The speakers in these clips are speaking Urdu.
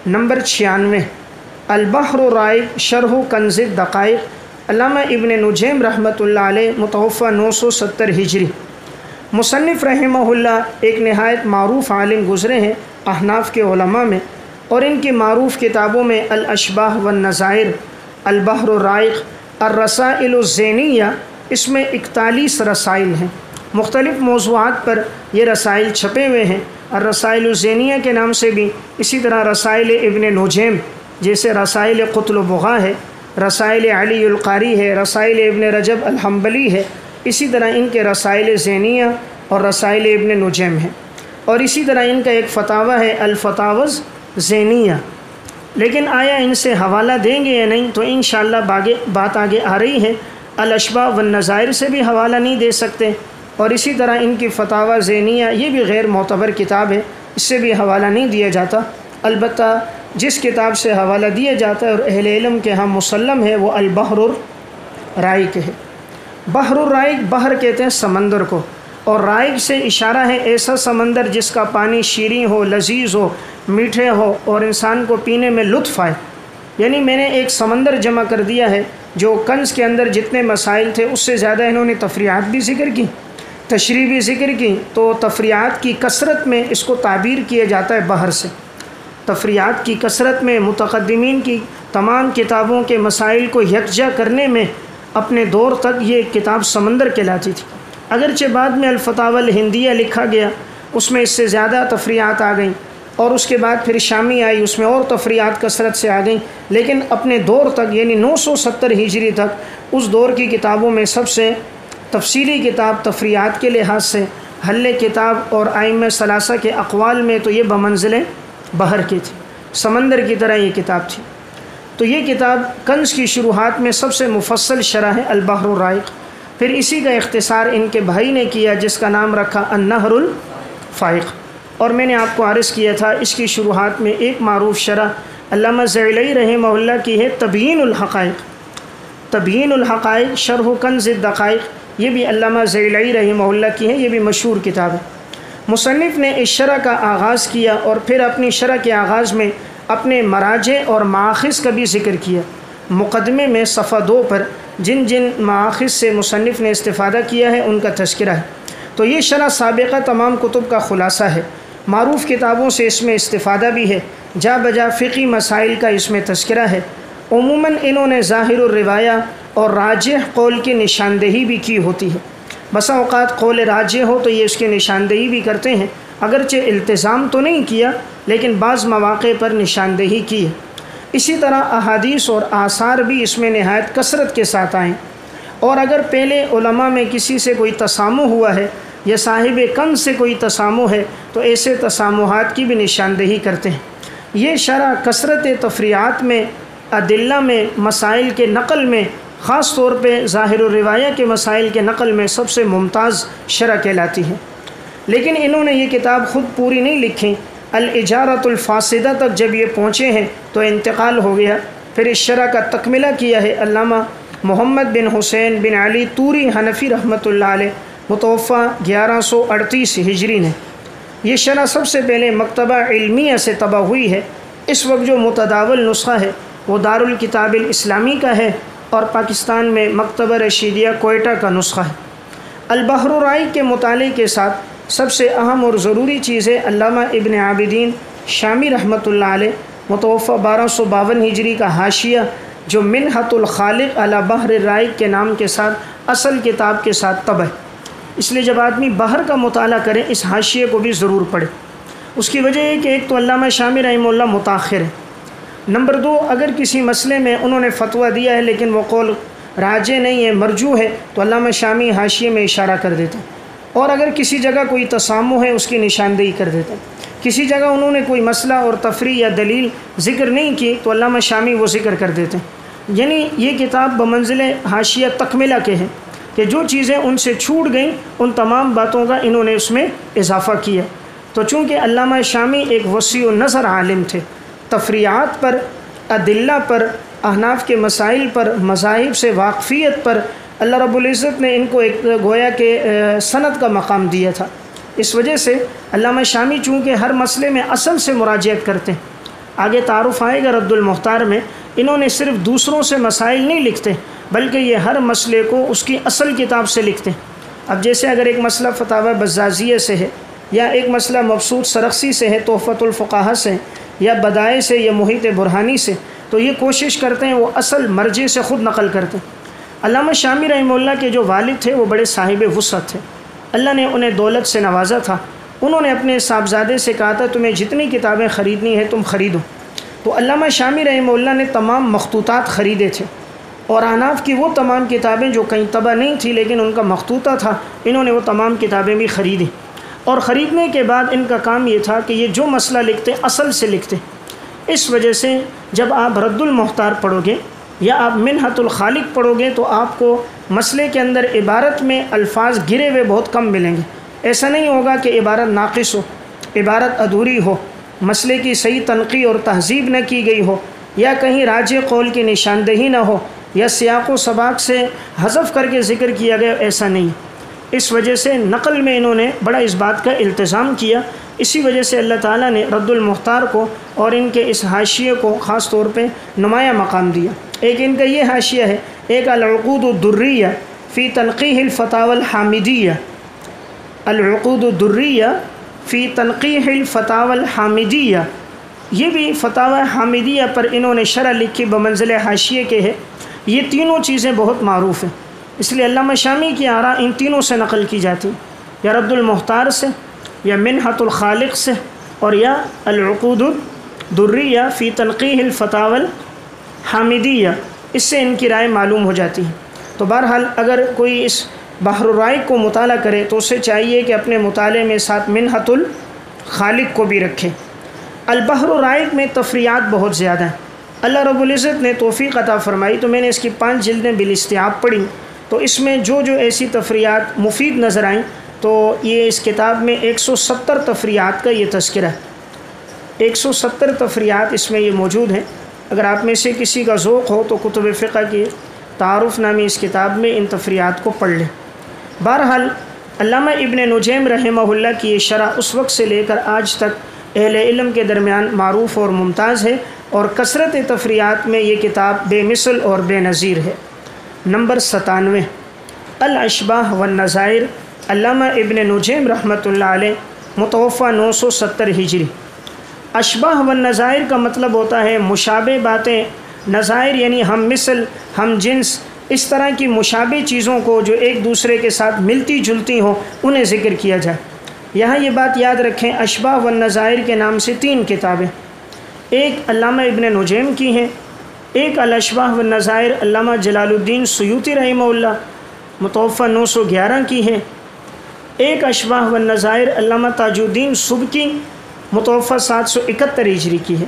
نمبر 96 البحر الرائق شرح کنز الدقائق علامہ ابن نجیم رحمۃ اللہ علیہ متوفی 970 ہجری۔ مصنف رحمہ اللہ ایک نہایت معروف عالم گزرے ہیں احناف کے علماء میں، اور ان کی معروف کتابوں میں الاشباح والنظائر، البحر الرائق، الرسائل الزینیہ، اس میں 41 رسائل ہیں۔ مختلف موضوعات پر یہ رسائل چھپے ہوئے ہیں۔ الرسائل الزینیہ کے نام سے بھی، اسی طرح رسائل ابن نجیم جیسے رسائل قتل و بغا ہے، رسائل علی القاری ہے، رسائل ابن رجب الحنبلی ہے، اسی طرح ان کے رسائل زینیہ اور رسائل ابن نجیم ہیں، اور اسی طرح ان کا ایک فتاوی ہے الفتاوی زینیہ۔ لیکن آیا ان سے حوالہ دیں گے یا نہیں، تو انشاءاللہ بات آگے آ رہی ہے۔ الاشباح والنظائر سے بھی حوالہ نہیں دے سکتے، اور اسی طرح ان کی فتاوی زینیہ یہ بھی غیر معتبر کتاب ہے، اس سے بھی حوالہ نہیں دیا جاتا۔ البتہ جس کتاب سے حوالہ دیا جاتا ہے اور اہل علم کے ہاں مسلم ہے وہ البحر الرائق ہے۔ بحر الرائق، بحر کہتے ہیں سمندر کو، اور رائق سے اشارہ ہے ایسا سمندر جس کا پانی شیریں ہو، لذیذ ہو، میٹھے ہو اور انسان کو پینے میں لطف آئے۔ یعنی میں نے ایک سمندر جمع کر دیا ہے جو کنز کے اندر جتنے مسائل تھے اس سے زیادہ انہوں نے تفریعات بھی ذکر کی، تشریح بھی ذکر کی، تو تفریعات کی کثرت میں اس کو تعبیر کیا جاتا ہے بحر سے۔ تفریعات کی کثرت میں متقدمین کی تمام کتابوں کے مسائل کو یکجا کرنے میں اپنے دور تک یہ کتاب سمندر کہلاتی تھی۔ اگرچہ بعد میں الفتاوی الہندیہ لکھا گیا، اس میں اس سے زیادہ تفریعات آ گئیں، اور اس کے بعد پھر شامی آئی، اس میں اور تفریعات کثرت سے آ گئیں، لیکن اپنے دور تک یعنی 970 ہجری تک اس دور کی کتابوں میں سب سے تفصیلی کتاب تفریعات کے لحاظ سے حل کتاب اور ائمہ ثلاثہ کے اقوال میں تو یہ بمنزل بحر کی تھی، سمندر کی طرح یہ کتاب تھی۔ تو یہ کتاب کنز کی شروحات میں سب سے مفصل شرح ہے البحر الرائق۔ پھر اسی کا اختصار ان کے بھائی نے کیا جس کا نام رکھا النہر الفائق، اور میں نے آپ کو عرض کیا تھا اس کی شروحات میں ایک معروف شرح علامہ زیلعی رحمہ اللہ کی ہے تبیین الحقائق۔ تبیین الحقائق شرح کنز الدقائق، یہ بھی علامہ زیلعی رحمہ اللہ کی ہے، یہ بھی مشہور کتاب ہے۔ مصنف نے اس شرح کا آغاز کیا اور پھر اپنی شرح کے آغاز میں اپنے مراجع اور مآخذ کا بھی ذکر کیا۔ مقدمے میں صفحہ 2 پر جن جن مآخذ سے مصنف نے استفادہ کیا ہے ان کا تذکرہ ہے۔ تو یہ شرح سابقہ تمام کتب کا خلاصہ ہے، معروف کتابوں سے اس میں استفادہ بھی ہے، جا بجا فقی مسائل کا اس میں تذکرہ ہے۔ عموماً انہوں نے ظاہر الروایہ اور راجح قول کی نشاندہی بھی کی ہوتی ہے۔ بسا اوقات قول راجح ہو تو یہ اس کی نشاندہی بھی کرتے ہیں، اگرچہ التزام تو نہیں کیا لیکن بعض مواقع پر نشاندہی کی ہے۔ اسی طرح احادیث اور آثار بھی اس میں نہایت کثرت کے ساتھ آئیں، اور اگر پہلے علماء میں کسی سے کوئی تسامح ہوا ہے یا صاحب کنز سے کوئی تسامح ہے تو ایسے تسامحات کی بھی نشاندہی کرتے ہیں۔ یہ شرح کثرت تفریعات میں، ادلہ میں، مسائل کے نقل میں، خاص طور پہ ظاہر الروایہ کے مسائل کے نقل میں سب سے ممتاز شرح کہلاتی ہے۔ لیکن انہوں نے یہ کتاب خود پوری نہیں لکھی، الاجارۃ الفاسدہ تک جب یہ پہنچے ہیں تو انتقال ہو گیا۔ پھر اس شرح کا تکملہ کیا ہے علامہ محمد بن حسین بن علی طوری حنفی رحمۃ اللہ علیہ، متوفی 1138 ہجری نے۔ یہ شرح سب سے پہلے مکتبہ علمیہ سے طبع ہوئی ہے۔ اس وقت جو متداول نسخہ ہے وہ دارالکتاب الاسلامی کا ہے، اور پاکستان میں مکتبہ رشیدیہ کوئٹہ کا نسخہ ہے۔ البحر الرائق کے مطالعے کے ساتھ سب سے اہم اور ضروری چیز ہے علامہ ابن عابدین شامی رحمۃ اللہ علیہ، متوفی 1252 ہجری کا حاشیہ جو منحۃ الخالق علی بحر الرائق کے نام کے ساتھ اصل کتاب کے ساتھ طبع ہے۔ اس لیے جب آدمی بحر کا مطالعہ کرے اس حاشیے کو بھی ضرور پڑھے۔ اس کی وجہ ہے کہ ایک تو علامہ شامی رحمہ اللہ متاخر ہے، نمبر 2 اگر کسی مسئلے میں انہوں نے فتویٰ دیا ہے لیکن وہ قول راجح نہیں ہے، مرجوح ہے، تو علامہ شامی حاشیے میں اشارہ کر دیتے ہیں، اور اگر کسی جگہ کوئی تسامح ہے اس کی نشاندہی کر دیتے ہیں۔ کسی جگہ انہوں نے کوئی مسئلہ اور تفریع یا دلیل ذکر نہیں کی تو علامہ شامی وہ ذکر کر دیتے ہیں۔ یعنی یہ کتاب بمنزل حاشیہ تکملہ کے ہیں کہ جو چیزیں ان سے چھوٹ گئیں ان تمام باتوں کا انہوں نے اس میں اضافہ کیا۔ تو چونکہ علامہ شامی ایک وسیع النظر عالم تھے، تفریعات پر، ادلہ پر، احناف کے مسائل پر، مذاہب سے واقفیت پر اللہ رب العزت نے ان کو ایک گویا کہ سند کا مقام دیا تھا۔ اس وجہ سے علامہ شامی چونکہ ہر مسئلے میں اصل سے مراجعت کرتے ہیں، آگے تعارف آئے گا رد المختار میں، انہوں نے صرف دوسروں سے مسائل نہیں لکھتے بلکہ یہ ہر مسئلے کو اس کی اصل کتاب سے لکھتے ہیں۔ اب جیسے اگر ایک مسئلہ فتاوی بزازیہ سے ہے، یا ایک مسئلہ مبسوط سرخسی سے ہے تحفۃ الفقہا سے، یا بدائع سے، یا محیط برہانی سے، تو یہ کوشش کرتے ہیں وہ اصل مرجع سے خود نقل کرتے ہیں۔ علامہ شامی رحمہ اللہ کے جو والد تھے وہ بڑے صاحب وسعت تھے، اللہ نے انہیں دولت سے نوازا تھا۔ انہوں نے اپنے صاحبزادے سے کہا تھا تمہیں جتنی کتابیں خریدنی ہے تم خریدو، تو علامہ شامی رحمہ اللہ نے تمام مخطوطات خریدے تھے، اور احناف کی وہ تمام کتابیں جو کہیں طبع نہیں تھی لیکن ان کا مخطوطہ تھا، انہوں نے وہ تمام کتابیں بھی خریدیں، اور خریدنے کے بعد ان کا کام یہ تھا کہ یہ جو مسئلہ لکھتے اصل سے لکھتے۔ اس وجہ سے جب آپ رد المختار پڑھو گے یا آپ منحۃ الخالق پڑھو گے تو آپ کو مسئلے کے اندر عبارت میں الفاظ گرے ہوئے بہت کم ملیں گے۔ ایسا نہیں ہوگا کہ عبارت ناقص ہو، عبارت ادھوری ہو، مسئلے کی صحیح تنقیح اور تہذیب نہ کی گئی ہو، یا کہیں راجع قول کی نشاندہی نہ ہو، یا سیاق و سباق سے حذف کر کے ذکر کیا گیا، ایسا نہیں۔ اس وجہ سے نقل میں انہوں نے بڑا اس بات کا التزام کیا، اسی وجہ سے اللہ تعالیٰ نے رد المختار کو اور ان کے اس حاشیے کو خاص طور پہ نمایاں مقام دیا۔ ایک ان کا یہ حاشیہ ہے، ایک العقود الدریہ فی تنقیح الفتاوی الحامدیہ، العقود الدریہ فی تنقیح الفتاوی الحامدیہ، یہ بھی فتاوی حامدیہ پر انہوں نے شرح لکھی بمنزل حاشیے کے ہے۔ یہ تینوں چیزیں بہت معروف ہیں، اس لیے علامہ شامی کی آراء ان تینوں سے نقل کی جاتی ہیں، یا رد المختار سے، یا منحۃ الخالق سے، اور یا العقود الدریہ فی تنقیح الفتاوی الحامدیہ، اس سے ان کی رائے معلوم ہو جاتی ہے۔ تو بہرحال اگر کوئی اس بحر الرائق کو مطالعہ کرے تو اسے چاہیے کہ اپنے مطالعے میں ساتھ منحۃ الخالق کو بھی رکھے۔ البحر الرائق میں تفریعات بہت زیادہ ہیں، اللہ رب العزت نے توفیق عطا فرمائی تو میں نے اس کی 5 جلدیں بالاستیعاب پڑھی، تو اس میں جو ایسی تفریعات مفید نظر آئیں تو یہ اس کتاب میں 170 تفریعات کا یہ تذکرہ ہے۔ 170 تفریعات اس میں یہ موجود ہیں۔ اگر آپ میں سے کسی کا ذوق ہو تو کتب فقہ کی تعارف نامی اس کتاب میں ان تفریعات کو پڑھ لیں۔ بہرحال علامہ ابن نجیم رحمہ اللہ کی یہ شرح اس وقت سے لے کر آج تک اہل علم کے درمیان معروف اور ممتاز ہے، اور کثرت تفریعات میں یہ کتاب بے مثل اور بے نظیر ہے۔ نمبر 97 الاشباہ والنظائر، علامہ ابن نجیم رحمۃ اللہ علیہ، متوفہ 970 ہجری۔ اشباہ والنظائر کا مطلب ہوتا ہے مشابہ باتیں، نظائر یعنی ہم مثل، ہم جنس، اس طرح کی مشابہ چیزوں کو جو ایک دوسرے کے ساتھ ملتی جلتی ہوں انہیں ذکر کیا جائے۔ یہاں یہ بات یاد رکھیں، اشباہ والنظائر کے نام سے 3 کتابیں، ایک علامہ ابن نجیم کی ہیں، ایک الاشباہ والنظائر علامہ جلال الدین سیوطی رحمہ اللہ، متوفہ 911 کی ہے، ایک اشباہ والنظائر علامہ تاج الدین سبکی، متوفہ 771 ہجری کی ہے۔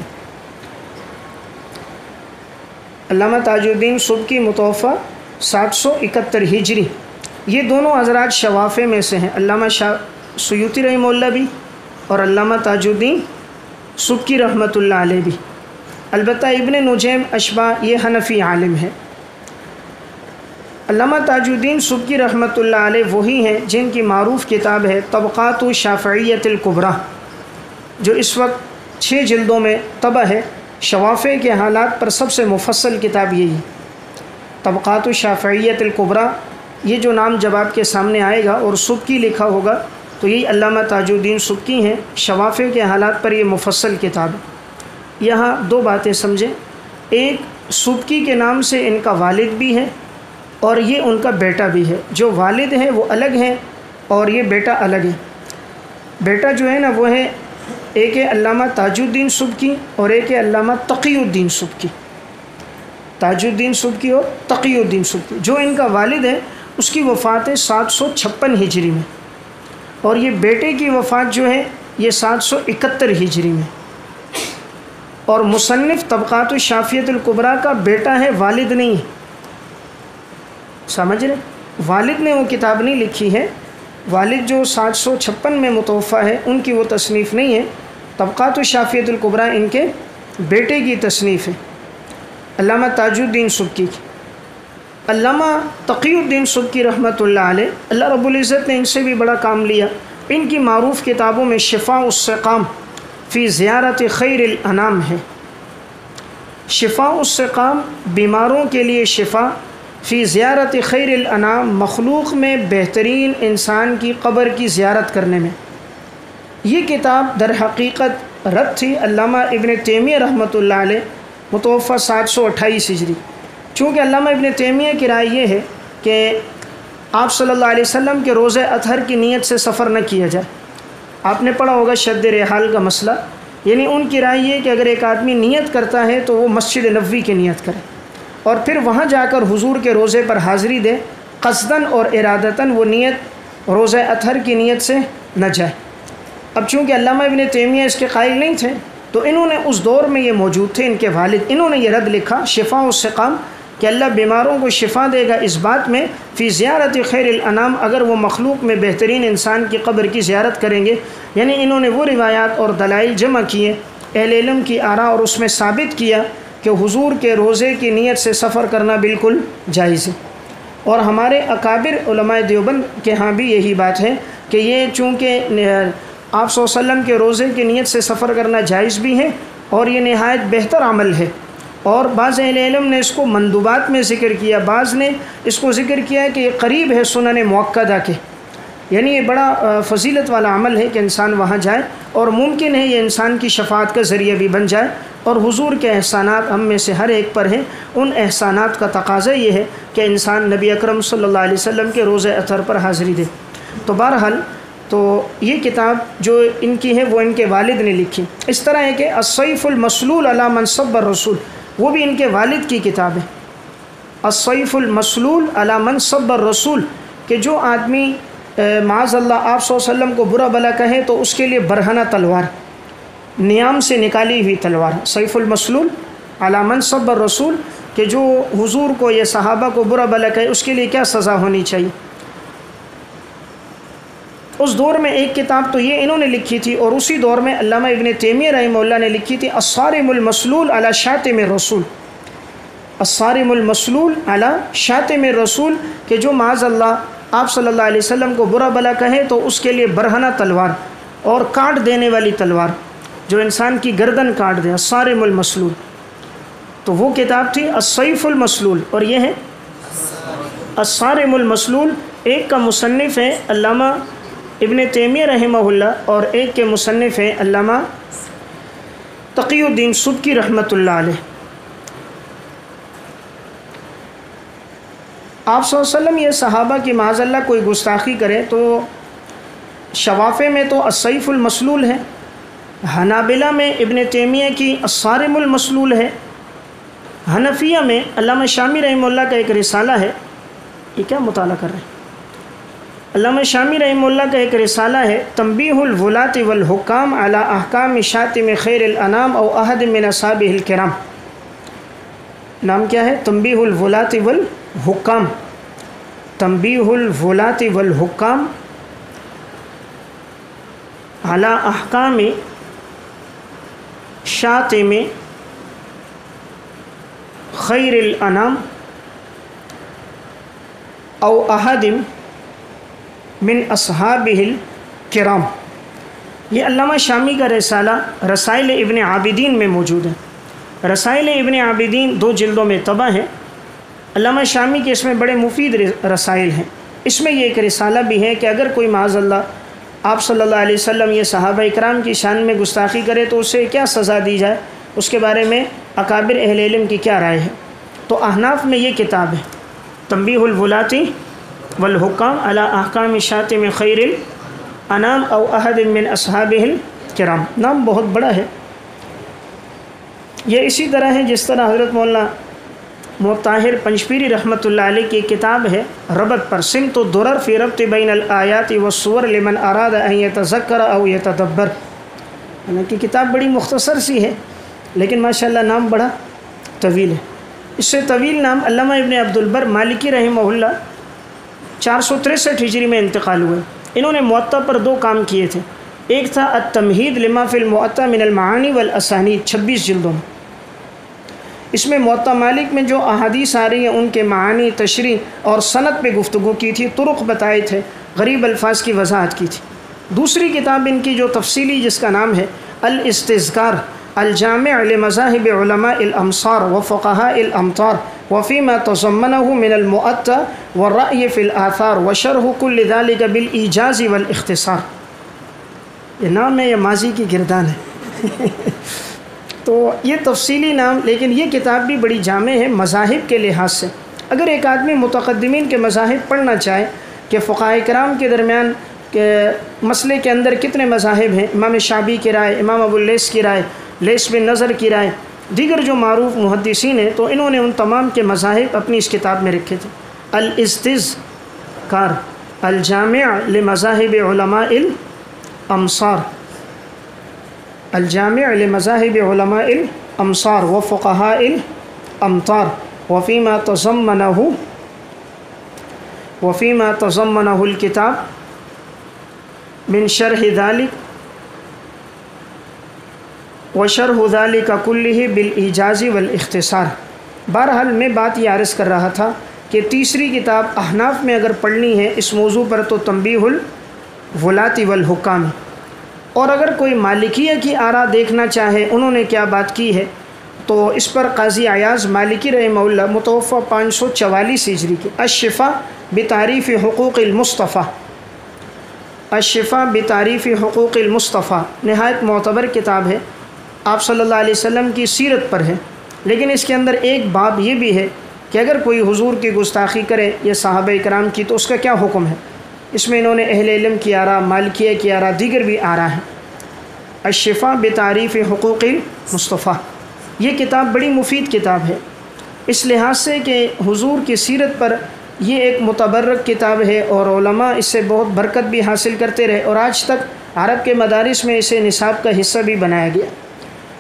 علامہ تاج الدین سبکی متوفہ 771 ہجری، یہ دونوں حضرات شوافع میں سے ہیں، علامہ سیوطی رحمہ اللہ بھی اور علامہ تاج الدین سبکی رحمۃ اللہ علیہ بھی۔ البتہ ابن نجیم اشباہ یہ حنفی عالم ہے۔ علامہ تاج الدین سبکی رحمۃ اللہ علیہ وہی ہیں جن کی معروف کتاب ہے طبقات الشافعیۃ الکبریٰ، جو اس وقت 6 جلدوں میں طبع ہے۔ شوافع کے حالات پر سب سے مفصل کتاب یہی طبقات الشافعیۃ الکبریٰ، یہ جو نام جب آپ کے سامنے آئے گا اور سبکی لکھا ہوگا تو یہی علامہ تاج الدین سبکی ہیں۔ شوافع کے حالات پر یہ مفصل کتاب ہے۔ یہاں 2 باتیں سمجھیں، ایک سبکی کے نام سے ان کا والد بھی ہے اور یہ ان کا بیٹا بھی ہے، جو والد ہے وہ الگ ہے اور یہ بیٹا الگ ہے۔ بیٹا جو ہے نا وہ ہے، ایک ہے علامہ تاج الدین سبکی اور ایک ہے علامہ تقی الدین سبکی، تاج الدین سبکی اور تقی الدین سبکی۔ جو ان کا والد ہے اس کی وفات ہے 756 ہجری میں، اور یہ بیٹے کی وفات جو ہے یہ 771 ہجری میں۔ اور مصنف طبقات الشافعیۃ الکبریٰ کا بیٹا ہے، والد نہیں ہے، سمجھ رہے؟ والد نے وہ کتاب نہیں لکھی ہے، والد جو 756 میں متوفہ ہے ان کی وہ تصنیف نہیں ہے، طبقات الشافعیۃ الکبریٰ ان کے بیٹے کی تصنیف ہے، علامہ تاج الدین سبکی کی۔ علامہ تقی الدین سبکی رحمۃ اللہ علیہ، اللہ رب العزت نے ان سے بھی بڑا کام لیا۔ ان کی معروف کتابوں میں شفاء السقام فی زیارت خیر الانام ہے، شفاء السقام بیماروں کے لیے شفا، فی زیارت خیر الانام مخلوق میں بہترین انسان کی قبر کی زیارت کرنے میں۔ یہ کتاب در حقیقت رد تھی علامہ ابن تیمیہ رحمۃ اللہ علیہ متوفہ 728 ہجری۔ چونکہ علامہ ابن تیمیہ کی رائے یہ ہے کہ آپ صلی اللہ علیہ وسلم کے روزہ اطہر کی نیت سے سفر نہ کیا جائے۔ آپ نے پڑھا ہوگا شد رحال کا مسئلہ، یعنی ان کی رائے یہ کہ اگر ایک آدمی نیت کرتا ہے تو وہ مسجد نبوی کی نیت کرے اور پھر وہاں جا کر حضور کے روزے پر حاضری دے، قصداً اور ارادتاً وہ نیت روزہ اطہر کی نیت سے نہ جائے۔ اب چونکہ علامہ ابن تیمیہ اس کے قائل نہیں تھے تو انہوں نے اس دور میں یہ موجود تھے، ان کے والد، انہوں نے یہ رد لکھا شفاء السقام کہ اللہ بیماروں کو شفا دے گا اس بات میں فی زیارت خیر الانام، اگر وہ مخلوق میں بہترین انسان کی قبر کی زیارت کریں گے۔ یعنی انہوں نے وہ روایات اور دلائل جمع کیے، اہل علم کی آراء، اور اس میں ثابت کیا کہ حضور کے روزے کی نیت سے سفر کرنا بالکل جائز ہے۔ اور ہمارے اکابر علماء دیوبند کے ہاں بھی یہی بات ہے کہ یہ چونکہ آپ صلی اللہ علیہ وسلم کے روزے کی نیت سے سفر کرنا جائز بھی ہے اور یہ نہایت بہتر عمل ہے، اور بعض اہل علم نے اس کو مندوبات میں ذکر کیا، بعض نے اس کو ذکر کیا کہ یہ قریب ہے سنن مؤکدہ کے، یعنی یہ بڑا فضیلت والا عمل ہے کہ انسان وہاں جائے، اور ممکن ہے یہ انسان کی شفاعت کا ذریعہ بھی بن جائے۔ اور حضور کے احسانات ہم میں سے ہر ایک پر ہیں، ان احسانات کا تقاضا یہ ہے کہ انسان نبی اکرم صلی اللہ علیہ وسلم کے روزہ اطہر پر حاضری دے۔ تو بہرحال تو یہ کتاب جو ان کی ہے وہ ان کے والد نے لکھی۔ اس طرح ہے کہ السیف المسلول علی من سب الرسول، وہ بھی ان کے والد کی کتاب ہے، السیف المسلول علی من سب الرسول، کہ جو آدمی معاذ اللہ آپ صلی اللہ علیہ وسلم کو برا بلا کہے تو اس کے لیے برہنہ تلوار، نیام سے نکالی ہوئی تلوار، سیف المسلول علی من سب الرسول، کہ جو حضور کو یا صحابہ کو برا بلا کہے اس کے لیے کیا سزا ہونی چاہیے۔ اس دور میں ایک کتاب تو یہ انہوں نے لکھی تھی، اور اسی دور میں علامہ ابن تیمیہ رحمہ اللہ نے لکھی تھی الصارم المسلول علی شاتم الرسول، الصارم المسلول علی شاتم الرسول، کہ جو معاذ اللہ آپ صلی اللہ علیہ وسلم کو برا بلا کہے تو اس کے لیے برہنہ تلوار اور کاٹ دینے والی تلوار جو انسان کی گردن کاٹ دے، الصارم المسلول۔ تو وہ کتاب تھی السیف المسلول، اور یہ ہے الصارم المسلول۔ ایک کا مصنف ہے علامہ ابن تیمیہ رحمہ اللہ، اور ایک کے مصنف ہیں علامہ تقی الدین سبکی رحمۃ اللہ علیہ۔ آپ صلی اللہ علیہ وسلم یہ صحابہ کی معاذ اللہ کوئی گستاخی کرے تو شوافع میں تو السیف المسلول ہے، حنابلہ میں ابن تیمیہ کی الصارم المسلول ہے، حنفیہ میں علامہ شامی رحمہ اللہ کا ایک رسالہ ہے۔ یہ کیا مطالعہ کر رہے ہیں؟ علامہ شامی رحمہ اللہ کا ایک رسالہ ہے تنبیہ الولاۃ والحکام علی احکام شاتم خیر الانام او احد من اصحابہ الکرام۔ نام کیا ہے؟ تنبیہ الولاۃ والحکام، تنبیہ الولاۃ والحکام علی احکام شاتم خیر الانام او احد من اصحابہ الکرام۔ یہ علامہ شامی کا رسالہ رسائل ابن عابدین میں موجود ہے۔ رسائل ابن عابدین 2 جلدوں میں طبع ہے۔ علامہ شامی کے اس میں بڑے مفید رسائل ہیں۔ اس میں یہ ایک رسالہ بھی ہے کہ اگر کوئی معاذ اللہ آپ صلی اللہ علیہ وسلم یہ صحابہ اکرام کی شان میں گستاخی کرے تو اسے کیا سزا دی جائے، اس کے بارے میں اکابر اہل علم کی کیا رائے ہے۔ تو احناف میں یہ کتاب ہے تنبیہ الولاۃ والحکام علی احکام شاتم خیر الانام او احد من اصحابہ الکرام۔ نام بہت بڑا ہے۔ یہ اسی طرح ہے جس طرح حضرت مولانا طاہر پنجپیری رحمۃ اللہ علیہ کی کتاب ہے ربط پر، سمت الدرر فی ربط بین الآیات والصور لمن اراد ان یتذکر او یتدبر۔ حالانکہ کتاب بڑی مختصر سی ہے لیکن ماشاءاللہ نام بڑا طویل ہے۔ اس سے طویل نام علامہ ابن عبد البر مالکی رحمہ اللہ 463 ہجری میں انتقال ہوئے۔ انہوں نے موطا پر 2 کام کیے تھے، ایک تھا التمہید لما فی الموطا من المعانی والاسانید، 26 جلدوں میں۔ اس میں موطا مالک میں جو احادیث آ رہی ہیں ان کے معانی، تشریح اور سند پہ گفتگو کی تھی، طرق بتائے تھے، غریب الفاظ کی وضاحت کی تھی۔ دوسری کتاب ان کی جو تفصیلی جس کا نام ہے الاستذکار الجامع لمذاهب علماء الأمصار وفقهاء الأمطار وفيما تضمنه من المؤتى والرأي في الآثار وشرح كل ذلك بالإيجاز والاختصار. یہ نام ہے یا ماضی کی گردان ہے تو یہ تفصیلی نام، لیکن یہ کتاب بھی بڑی جامع ہے مذاہب کے لحاظ سے. اگر ایک آدمی متقدمین کے مذاہب پڑھنا چاہے کہ فقہاء کرام کے درمیان کہ مسئلے کے اندر کتنے مذاہب ہیں، امام شعبی کی رائے، امام ابو اللیث کی رائے، لیث بن نظر کی رائے، دیگر جو معروف محدثین ہیں، تو انہوں نے ان تمام کے مذاہب اپنی اس کتاب میں رکھے تھے. الاستذکار الجامع لمذاہب علماء الامصار، الجامع لمذاہب علماء الامصار وفقهاء الامطار وفيما تضمنه الكتاب من شرح ذلك وشرح ذلك كله بالإيجاز والاختصار. بہرحال میں بات یہ عرض کر رہا تھا کہ تیسری کتاب احناف میں اگر پڑھنی ہے اس موضوع پر تو تنبیہ الولاۃ والحکام، اور اگر کوئی مالکیہ کی آراء دیکھنا چاہے انہوں نے کیا بات کی ہے تو اس پر قاضی عیاض مالکی رحمہ اللہ متوفہ 544 ہجری کے الشفاء بتعریف حقوق المصطفیٰ، الشفاء بتعریف حقوق المصطفیٰ نہایت معتبر کتاب ہے، آپ صلی اللہ علیہ وسلم کی سیرت پر ہے. لیکن اس کے اندر ایک باب یہ بھی ہے کہ اگر کوئی حضور کی گستاخی کرے یا صحابہ کرام کی تو اس کا کیا حکم ہے. اس میں انہوں نے اہل علم کی آراء، مالکیہ کی آراء، دیگر بھی آراء ہیں. الشفاء بتعریف حقوق المصطفیٰ یہ کتاب بڑی مفید کتاب ہے اس لحاظ سے کہ حضور کی سیرت پر یہ ایک متبرک کتاب ہے اور علماء اس سے بہت برکت بھی حاصل کرتے رہے، اور آج تک عرب کے مدارس میں اسے نصاب کا حصہ بھی بنایا گیا،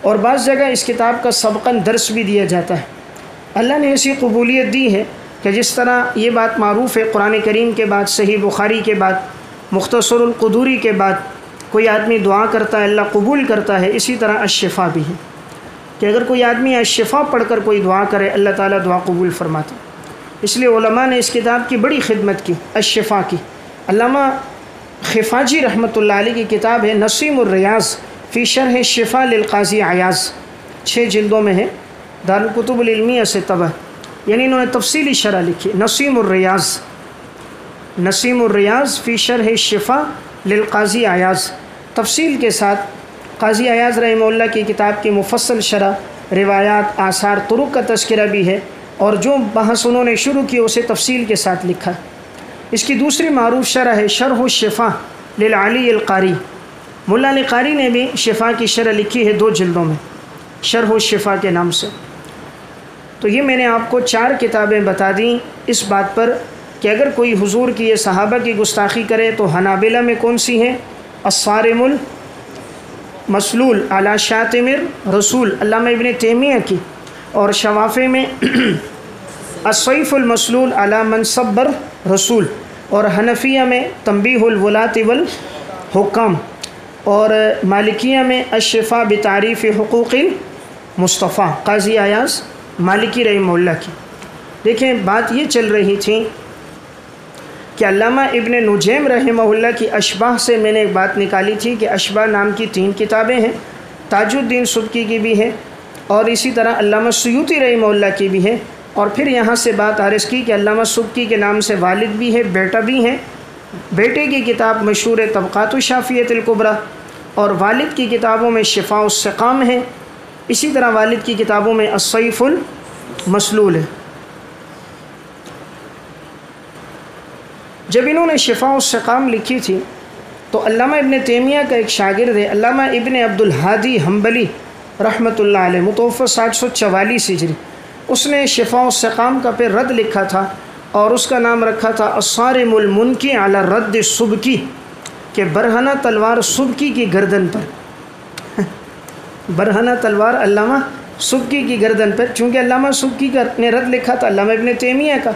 اور بعض جگہ اس کتاب کا سبقاً درس بھی دیا جاتا ہے. اللہ نے ایسی قبولیت دی ہے کہ جس طرح یہ بات معروف ہے قرآن کریم کے بعد، صحیح بخاری کے بعد، مختصر القدوری کے بعد کوئی آدمی دعا کرتا ہے اللہ قبول کرتا ہے، اسی طرح الشفاء بھی ہے کہ اگر کوئی آدمی الشفاء پڑھ کر کوئی دعا کرے اللہ تعالیٰ دعا قبول فرماتا ہے. اس لیے علماء نے اس کتاب کی بڑی خدمت کی الشفاء کی. علامہ خفاجی رحمۃ اللہ علیہ کی کتاب ہے نسیم الریاض فی شرح الشفاء للقاضی عیاض، 6 جلدوں میں ہے، دارالکتب العلمیہ سے طبع، یعنی انہوں نے تفصیلی شرح لکھی. نسیم الریاض، نسیم الریاض فی شرح الشفاء للقاضی عیاض، تفصیل کے ساتھ قاضی عیاض رحمہ اللہ کی کتاب کی مفصل شرح، روایات، آثار، طرق کا تذکرہ بھی ہے، اور جو بحث انہوں نے شروع کی اسے تفصیل کے ساتھ لکھا. اس کی دوسری معروف شرح ہے شرح الشفاء للعلی القاری، ملا علی قاری نے بھی شفاء کی شرح لکھی ہے 2 جلدوں میں شرح الشفاء کے نام سے. تو یہ میں نے آپ کو 4 کتابیں بتا دیں اس بات پر کہ اگر کوئی حضور کی یا صحابہ کی گستاخی کرے تو حنابلہ میں کون سی ہیں؟ الصارم المسلول علی شاتم الرسول علامہ ابن تیمیہ کی، اور شوافع میں السیف المسلول علی من سب الرسول، اور حنفیہ میں تنبیہ الولاۃ والحکام، اور مالکیہ میں الشفاء بتعریف حقوق المصطفیٰ قاضی عیاض مالکی رحمہ اللہ کی. دیکھیں بات یہ چل رہی تھی کہ علامہ ابن نجیم رحمہ اللہ کی اشباہ سے میں نے ایک بات نکالی تھی کہ اشباہ نام کی 3 کتابیں ہیں، تاج الدین سبکی کی بھی ہے اور اسی طرح علامہ سیوطی رحمہ اللہ کی بھی ہے، اور پھر یہاں سے بات عرض کی کہ علامہ سبکی کے نام سے والد بھی ہے، بیٹا بھی ہے. بیٹے کی کتاب مشہور طبقات الشافعیۃ الکبریٰ، اور والد کی کتابوں میں شفاء السقام ہے، اسی طرح والد کی کتابوں میں السیف المسلول ہے. جب انہوں نے شفاء السقام لکھی تھی تو علامہ ابن تیمیہ کا ایک شاگرد ہے علامہ ابن عبد الہادی حنبلی رحمۃ اللہ علیہ متوفہ 744 ہجری، اس نے شفاء السقام کا پھر رد لکھا تھا اور اس کا نام رکھا تھا الصارم المنکی علی رد سبکی، کہ برہنہ تلوار سبکی کی گردن پر برہنہ تلوار علامہ سبکی کی گردن پر، چونکہ علامہ سبکی کا نے رد لکھا تھا علامہ ابن تیمیہ کا،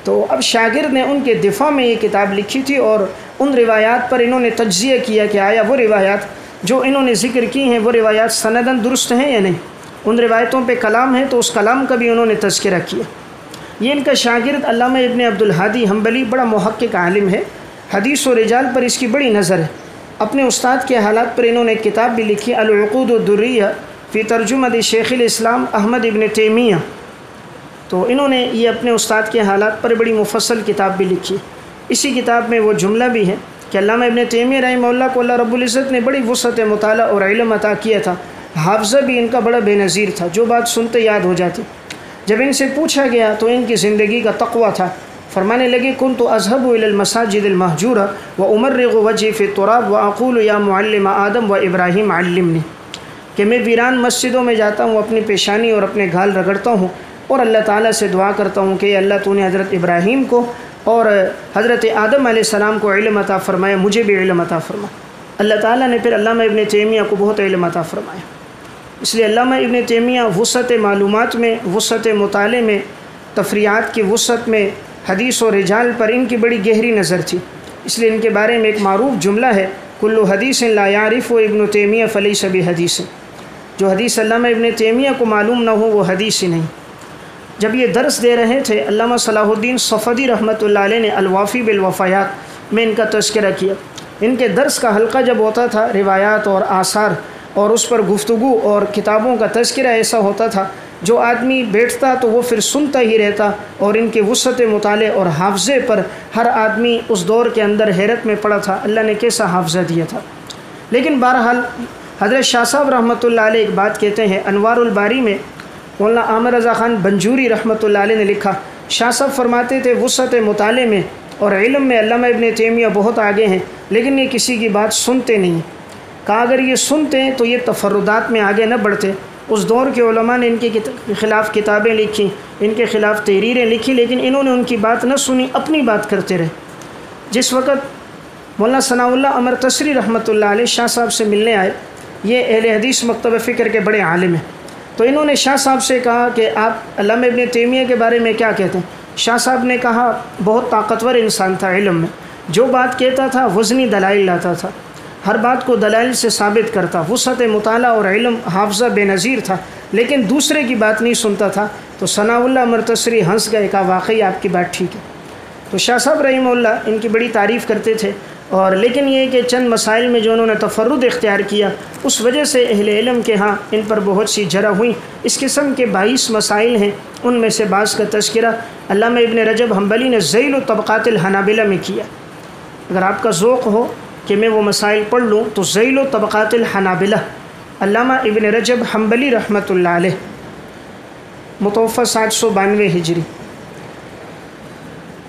تو اب شاگرد نے ان کے دفاع میں یہ کتاب لکھی تھی اور ان روایات پر انہوں نے تجزیہ کیا کہ آیا وہ روایات جو انہوں نے ذکر کی ہیں وہ روایات سندن درست ہیں یا نہیں، ان روایتوں پہ کلام ہے تو اس کلام کا بھی انہوں نے تذکرہ کیا. یہ ان کا شاگرد علامہ ابن عبد الہادی حنبلی بڑا محقق عالم ہے، حدیث و رجال پر اس کی بڑی نظر ہے. اپنے استاد کے حالات پر انہوں نے ایک کتاب بھی لکھی العقود الدریہ فی ترجمہ شیخ الاسلام احمد ابن تیمیہ، تو انہوں نے یہ اپنے استاد کے حالات پر بڑی مفصل کتاب بھی لکھی ہے۔ اسی کتاب میں وہ جملہ بھی ہے کہ علامہ ابن تیمیہ رحمہ اللہ کو اللہ رب العزت نے بڑی وسعت مطالعہ اور علم عطا کیا تھا، حافظہ بھی ان کا بڑا بے نظیر تھا، جو بات سنتے یاد ہو جاتی۔ جب ان سے پوچھا گیا تو ان کی زندگی کا تقویٰ تھا، فرمانے لگے کنت اذهب الى المساجد المهجورة وامرغ وجهي في التراب واقول یا معلم آدم و ابراہیم علمنی، کہ میں ویران مسجدوں میں جاتا ہوں، اپنی پیشانی اور اپنے گھال رگڑتا ہوں اور اللہ تعالیٰ سے دعا کرتا ہوں کہ اللہ تو نے حضرت ابراہیم کو اور حضرت آدم علیہ السلام کو علم عطا فرمایا، مجھے بھی علم عطا فرما۔ اللہ تعالیٰ نے پھر علامہ ابن تیمیہ کو بہت علم عطا فرمایا۔ اس لیے علامہ ابن تیمیہ وسعت معلومات میں، وسعت مطالعے میں، تفریعات کی وسعت میں، حدیث و رجال پر ان کی بڑی گہری نظر تھی۔ اس لیے ان کے بارے میں ایک معروف جملہ ہے، کل حدیث لا یعرف ابن تیمیہ فلیس بحدیث، جو حدیث علامہ ابن تیمیہ کو معلوم نہ ہو وہ حدیث ہی نہیں۔ جب یہ درس دے رہے تھے علامہ صلاح الدین صفدی رحمۃ اللہ علیہ نے الوافی بالوفایات میں ان کا تذکرہ کیا۔ ان کے درس کا حلقہ جب ہوتا تھا، روایات اور آثار اور اس پر گفتگو اور کتابوں کا تذکرہ ایسا ہوتا تھا، جو آدمی بیٹھتا تو وہ پھر سنتا ہی رہتا، اور ان کے وسعت مطالعے اور حافظے پر ہر آدمی اس دور کے اندر حیرت میں پڑا تھا، اللہ نے کیسا حافظہ دیا تھا۔ لیکن بہرحال حضرت شاہ صاحب رحمۃ اللہ علیہ ایک بات کہتے ہیں، انوار الباری میں مولانا عامر رضا خان بنجوری رحمۃ اللہ علیہ نے لکھا، شاہ صاحب فرماتے تھے وسعت مطالعے میں اور علم میں علامہ ابن تیمیہ بہت آگے ہیں، لیکن یہ کسی کی بات سنتے نہیں۔ کہا اگر یہ سنتے تو یہ تفردات میں آگے نہ بڑھتے۔ اس دور کے علماء نے ان کے خلاف کتابیں لکھی، ان کے خلاف تحریریں لکھی، لیکن انہوں نے ان کی بات نہ سنی، اپنی بات کرتے رہے۔ جس وقت مولانا ثناء اللہ عمر تسری رحمۃ اللہ علیہ شاہ صاحب سے ملنے آئے، یہ اہل حدیث مکتب فکر کے بڑے عالم ہیں، تو انہوں نے شاہ صاحب سے کہا کہ آپ علامہ ابن تیمیہ کے بارے میں کیا کہتے ہیں؟ شاہ صاحب نے کہا بہت طاقتور انسان تھا، علم میں جو بات کہتا تھا وزنی دلائل لاتا تھا، ہر بات کو دلائل سے ثابت کرتا، وسعت مطالعہ اور علم حافظہ بے نظیر تھا، لیکن دوسرے کی بات نہیں سنتا تھا۔ تو ثناء اللہ مرتصری ہنس گئے، کہا واقعی آپ کی بات ٹھیک ہے۔ تو شاہ صاحب رحمہ اللہ ان کی بڑی تعریف کرتے تھے، اور لیکن یہ کہ چند مسائل میں جو انہوں نے تفرد اختیار کیا، اس وجہ سے اہل علم کے ہاں ان پر بہت سی جرح ہوئیں۔ اس قسم کے 22 مسائل ہیں، ان میں سے بعض کا تذکرہ علامہ ابن رجب حنبلی نے ذیل طبقات الحنابلہ میں کیا۔ اگر آپ کا ذوق ہو کہ میں وہ مسائل پڑھ لوں تو ذیل طبقات الحنابلہ علامہ ابن رجب حنبلی رحمۃ اللہ علیہ، متوفہ 792 ہجری،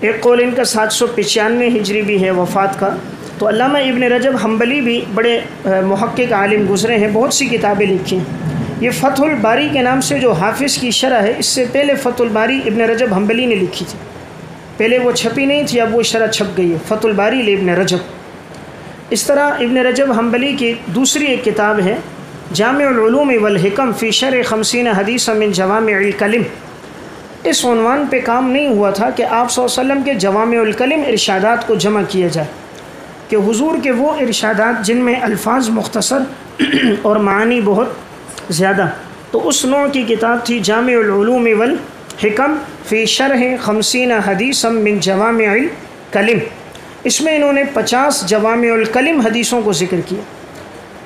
ایک قول ان کا 795 ہجری بھی ہے وفات کا۔ تو علامہ ابن رجب حنبلی بھی بڑے محقق عالم گزرے ہیں، بہت سی کتابیں لکھی ہیں۔ یہ فتح الباری کے نام سے جو حافظ کی شرح ہے، اس سے پہلے فتح الباری ابن رجب حنبلی نے لکھی تھی، پہلے وہ چھپی نہیں تھی، اب وہ شرح چھپ گئی ہے، فتح الباری لابن رجب۔ اس طرح ابن رجب حنبلی کی دوسری ایک کتاب ہے جامع العلوم والحکم فی شرح 50 حدیث من جوامع الکلم۔ اس عنوان پہ کام نہیں ہوا تھا کہ آپ صلی اللہ علیہ وسلم کے جوامع الکلم ارشادات کو جمع کیا جائے، کہ حضور کے وہ ارشادات جن میں الفاظ مختصر اور معنی بہت زیادہ، تو اس نوع کی کتاب تھی جامع العلوم والحکم فی شرح 50 حدیث من جوامع الکلم۔ اس میں انہوں نے 50 جوامع الکلم حدیثوں کو ذکر کیا۔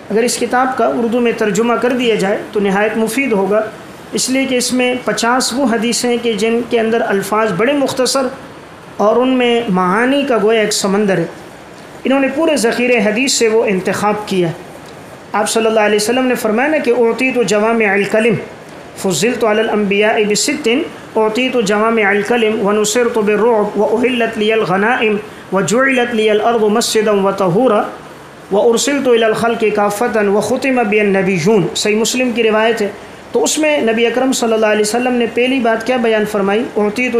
اگر اس کتاب کا اردو میں ترجمہ کر دیا جائے تو نہایت مفید ہوگا، اس لیے کہ اس میں 50 وہ حدیثیں کہ جن کے اندر الفاظ بڑے مختصر اور ان میں معانی کا گویا ایک سمندر ہے۔ انہوں نے پورے ذخیرے حدیث سے وہ انتخاب کیا۔ آپ صلی اللہ علیہ وسلم نے فرمایا کہ اعطیت جوامع الکلم فضلت علی الانبیاء بست، اعطیت جوامع الکلم ونصرت بالرعب واحلت لی الغنائم وجعلت لی الارض مسجدا وطہورا وارسلت الی الخلق کافۃ وختم بی النبیون۔ صحیح مسلم کی روایت ہے۔ تو اس میں نبی اکرم صلی اللہ علیہ وسلم نے پہلی بات کیا بیان فرمائی؟ اعطیت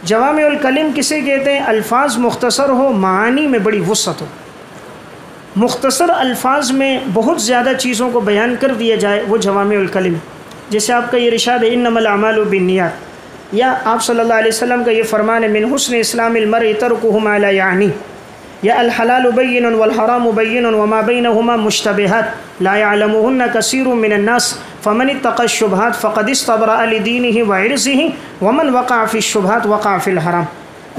جوامع الکلم کسے کہتے ہیں؟ الفاظ مختصر ہو، معانی میں بڑی وسعت ہو۔ مختصر الفاظ میں بہت زیادہ چیزوں کو بیان کر دیا جائے، وہ جوامع الکلم۔ جیسے آپ کا یہ ارشاد ہے انما الاعمال بالنیات، یا آپ صلی اللہ علیہ وسلم کا یہ فرمان ہے من حسن اسلام المرء ترکہ ما لا یعنی، یا الحلال بین والحرام بین وما بینہما مشتبہات لا یعلمہن کثیر من الناس فمن اتقى الشبہات فقد استبرأ لدینہ وعرضہ ومن وقع فی الشبہات وقع فی الحرام۔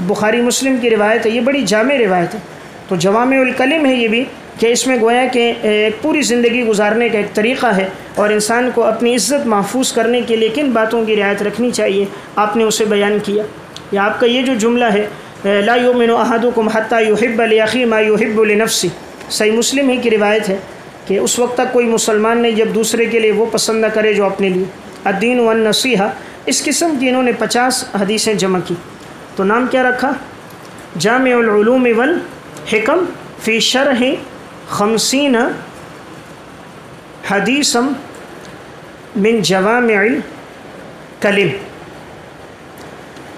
بخاری مسلم کی روایت ہے، یہ بڑی جامع روایت ہے۔ تو جوامع الکلم ہے یہ بھی، کہ اس میں گویا کہ ایک پوری زندگی گزارنے کا ایک طریقہ ہے اور انسان کو اپنی عزت محفوظ کرنے کے لیے کن باتوں کی رعایت رکھنی چاہیے، آپ نے اسے بیان کیا۔ یا آپ کا یہ جو جملہ ہے لا یؤمن احدکم حتی یحب لاخیہ ما یحب لنفسہ، صحیح مسلم ہی کی روایت ہے کہ اس وقت تک کوئی مسلمان نہیں جب دوسرے کے لیے وہ پسند نہ کرے جو اپنے لیے۔ الدین والنصیحہ، اس قسم کی انہوں نے 50 حدیثیں جمع کی، تو نام کیا رکھا؟ جامع العلوم والحکم فی شرح 50 حدیثا من جوامع الکلم۔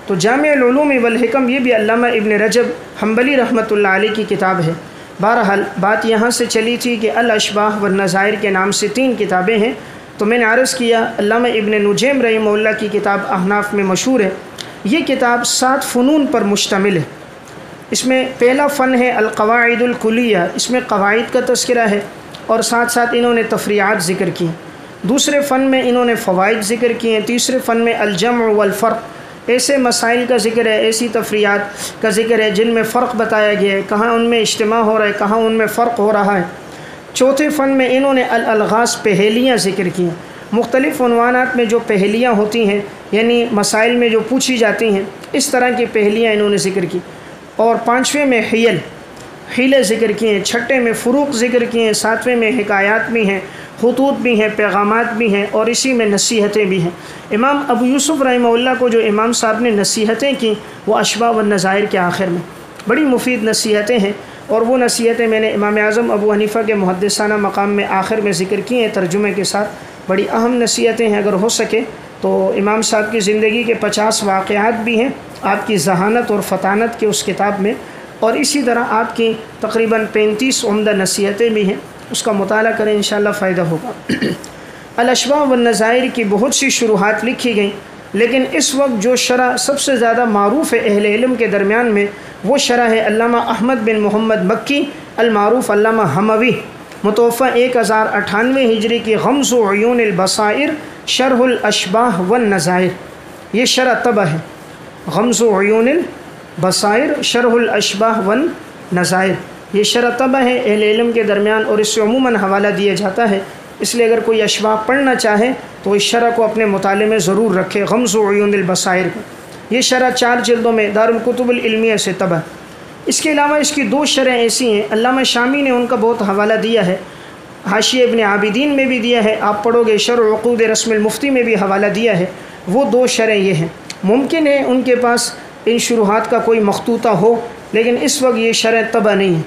تو جامع العلوم والحکم یہ بھی علامہ ابن رجب حنبلی رحمۃ اللہ علیہ کی کتاب ہے۔ بہرحال بات یہاں سے چلی تھی کہ الاشباح والنظائر کے نام سے 3 کتابیں ہیں، تو میں نے عرض کیا علامہ ابن نجیم رحمہ اللہ کی کتاب احناف میں مشہور ہے۔ یہ کتاب 7 فنون پر مشتمل ہے۔ اس میں پہلا فن ہے القواعد الکلیہ، اس میں قواعد کا تذکرہ ہے اور ساتھ ساتھ انہوں نے تفریعات ذکر کی۔ دوسرے فن میں انہوں نے فوائد ذکر کیے ہیں۔ تیسرے فن میں الجمع والفرق، ایسے مسائل کا ذکر ہے، ایسی تفریعات کا ذکر ہے جن میں فرق بتایا گیا ہے، کہاں ان میں اجتماع ہو رہا ہے، کہاں ان میں فرق ہو رہا ہے۔ چوتھے فن میں انہوں نے الالغاز، پہیلیاں ذکر کی ہیں۔ مختلف عنوانات میں جو پہیلیاں ہوتی ہیں، یعنی مسائل میں جو پوچھی جاتی ہیں، اس طرح کی پہیلیاں انہوں نے ذکر کی۔ اور 5ویں میں حیلے ذکر کیے ہیں، 6ٹھے میں فروق ذکر کیے ہیں، 7ویں میں حکایات بھی ہیں، خطوط بھی ہیں، پیغامات بھی ہیں، اور اسی میں نصیحتیں بھی ہیں۔ امام ابو یوسف رحمہ اللہ کو جو امام صاحب نے نصیحتیں کی وہ اشباح والنظائر کے آخر میں بڑی مفید نصیحتیں ہیں، اور وہ نصیحتیں میں نے امام اعظم ابو حنیفہ کے محدثانہ مقام میں آخر میں ذکر کی ہیں ترجمے کے ساتھ۔ بڑی اہم نصیحتیں ہیں، اگر ہو سکے تو امام صاحب کی زندگی کے 50 واقعات بھی ہیں آپ کی ذہانت اور فطانت کے اس کتاب میں، اور اسی طرح آپ کی تقریباً 35 عمدہ نصیحتیں بھی ہیں، اس کا مطالعہ کریں انشاءاللہ فائدہ ہوگا۔ الاشباح والنظائر کی بہت سی شروحات لکھی گئیں، لیکن اس وقت جو شرح سب سے زیادہ معروف ہے اہل علم کے درمیان میں وہ شرح ہے علامہ احمد بن محمد مکی المعروف علامہ حموی، متوفہ 1098 ہجری کی غمز عیون البصائر شرح الاشباح والنظائر، یہ شرح طبع ہے۔ غمز عیون البصائر شرح الاشباح والنظائر، یہ شرح طبع ہے اہل علم کے درمیان، اور اس سے عموماً حوالہ دیا جاتا ہے، اس لیے اگر کوئی اشباح پڑھنا چاہے تو اس شرح کو اپنے مطالعے میں ضرور رکھے، غمز عیون البصائر کو۔ یہ شرح 4 جلدوں میں دارالکتب العلمیہ سے طبع۔ اس کے علاوہ اس کی 2 شرح ایسی ہیں، علامہ شامی نے ان کا بہت حوالہ دیا ہے، حاشیہ ابن عابدین میں بھی دیا ہے، آپ پڑھو گے شرح عقود رسم المفتی میں بھی حوالہ دیا ہے۔ وہ 2 شرح یہ ہیں، ممکن ہے ان کے پاس ان شروحات کا کوئی مخطوطہ ہو، لیکن اس وقت یہ شرح طبع نہیں ہے۔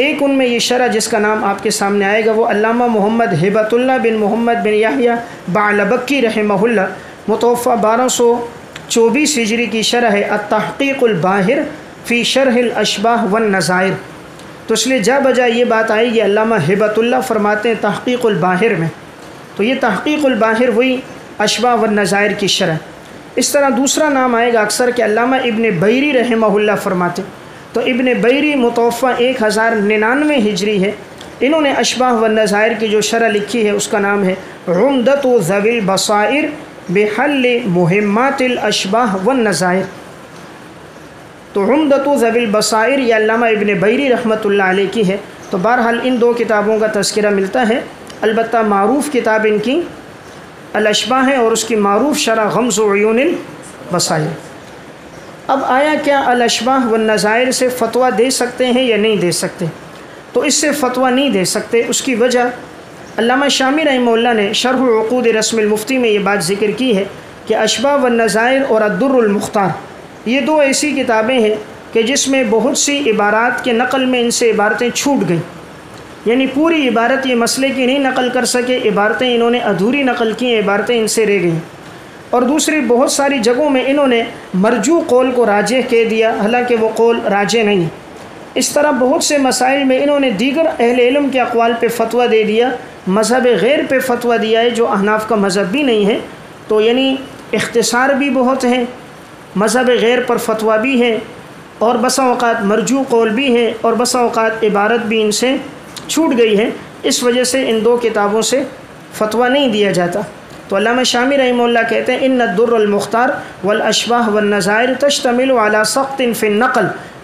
ایک ان میں یہ شرح جس کا نام آپ کے سامنے آئے گا وہ علامہ محمد ہبۃ اللہ بن محمد بن یحییٰ بعلبکی رحمہ اللہ، متوفہ 1224 ہجری کی شرح ہے التحقیق الباہر فی شرح الاشباح والنظائر۔ تو اس لیے جا بجا یہ بات آئے گی علامہ ہبۃ اللہ فرماتے ہیں تحقیق الباہر میں، تو یہ تحقیق الباہر وہی اشباح والنظائر کی شرح۔ اس طرح دوسرا نام آئے گا اکثر کہ علامہ ابن بیری رحمہ اللہ فرماتے، تو ابن بیری متوفہ 1099 ہجری ہے، انہوں نے اشباح والنظائر کی جو شرح لکھی ہے اس کا نام ہے عمدۃ ذوی البصائر بحل مہمات الاشباح والنظائر۔ تو عمدۃ ذوی البصائر یہ علامہ ابن بیری رحمۃ اللہ علیہ کی ہے۔ تو بہرحال ان 2 کتابوں کا تذکرہ ملتا ہے، البتہ معروف کتاب ان کی الاشباح ہے اور اس کی معروف شرح غمز عیون البصائر۔ اب آیا کیا الاشباح والنظائر سے فتویٰ دے سکتے ہیں یا نہیں دے سکتے؟ تو اس سے فتویٰ نہیں دے سکتے، اس کی وجہ علامہ شامی رحمہ اللہ نے شرح عقود رسم المفتی میں یہ بات ذکر کی ہے کہ اشباح والنظائر اور الدر المختار یہ 2 ایسی کتابیں ہیں کہ جس میں بہت سی عبارات کے نقل میں ان سے عبارتیں چھوٹ گئیں، یعنی پوری عبارت یہ مسئلے کی نہیں نقل کر سکے، عبارتیں انہوں نے ادھوری نقل کی ہیں، عبارتیں ان سے رہ گئیں، اور دوسری بہت ساری جگہوں میں انہوں نے مرجوع قول کو راجح کہہ دیا، حالانکہ وہ قول راجح نہیں۔ اس طرح بہت سے مسائل میں انہوں نے دیگر اہل علم کے اقوال پہ فتویٰ دے دیا، مذہب غیر پہ فتویٰ دیا ہے جو احناف کا مذہب بھی نہیں ہے، تو یعنی اختصار بھی بہت ہیں، مذہب غیر پر فتویٰ بھی ہے، اور بسا اوقات مرجوع قول بھی ہے، اور بسا اوقات عبارت بھی ان سے چھوٹ گئی ہے، اس وجہ سے ان 2 کتابوں سے فتویٰ نہیں دیا جاتا۔ تو علامہ شامی رحمہ اللہ کہتے ہیں ان الدر المختار والاشباح والنظائر تشتمل على سقط فی النقل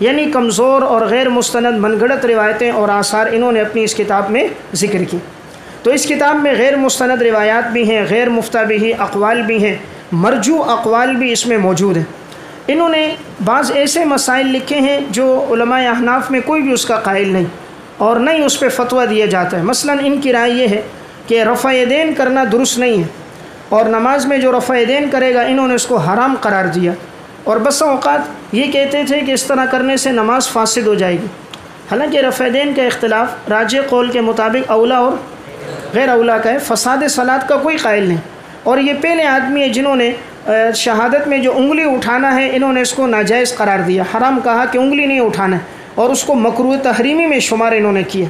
یعنی کمزور اور غیر مستند من گھڑت روایتیں اور آثار انہوں نے اپنی اس کتاب میں ذکر کی۔ تو اس کتاب میں غیر مستند روایات بھی ہیں، غیر مفتبی اقوال بھی ہیں، مرجو اقوال بھی اس میں موجود ہیں۔ انہوں نے بعض ایسے مسائل لکھے ہیں جو علماء احناف میں کوئی بھی اس کا قائل نہیں اور نہ ہی اس پہ فتویٰ دیا جاتا ہے۔ مثلا ان کی رائے یہ ہے کہ رفع یدین کرنا درست نہیں ہے، اور نماز میں جو رفع یدین کرے گا انہوں نے اس کو حرام قرار دیا، اور بسا اوقات یہ کہتے تھے کہ اس طرح کرنے سے نماز فاسد ہو جائے گی۔ حالانکہ رفع یدین کا اختلاف راجح قول کے مطابق اولا اور غیر اولا کا ہے، فساد صلاۃ کا کوئی قائل نہیں۔ اور یہ پہلے آدمی ہے جنہوں نے شہادت میں جو انگلی اٹھانا ہے انہوں نے اس کو ناجائز قرار دیا، حرام کہا کہ انگلی نہیں اٹھانا ہے، اور اس کو مکروہ تحریمی میں شمار انہوں نے کیا۔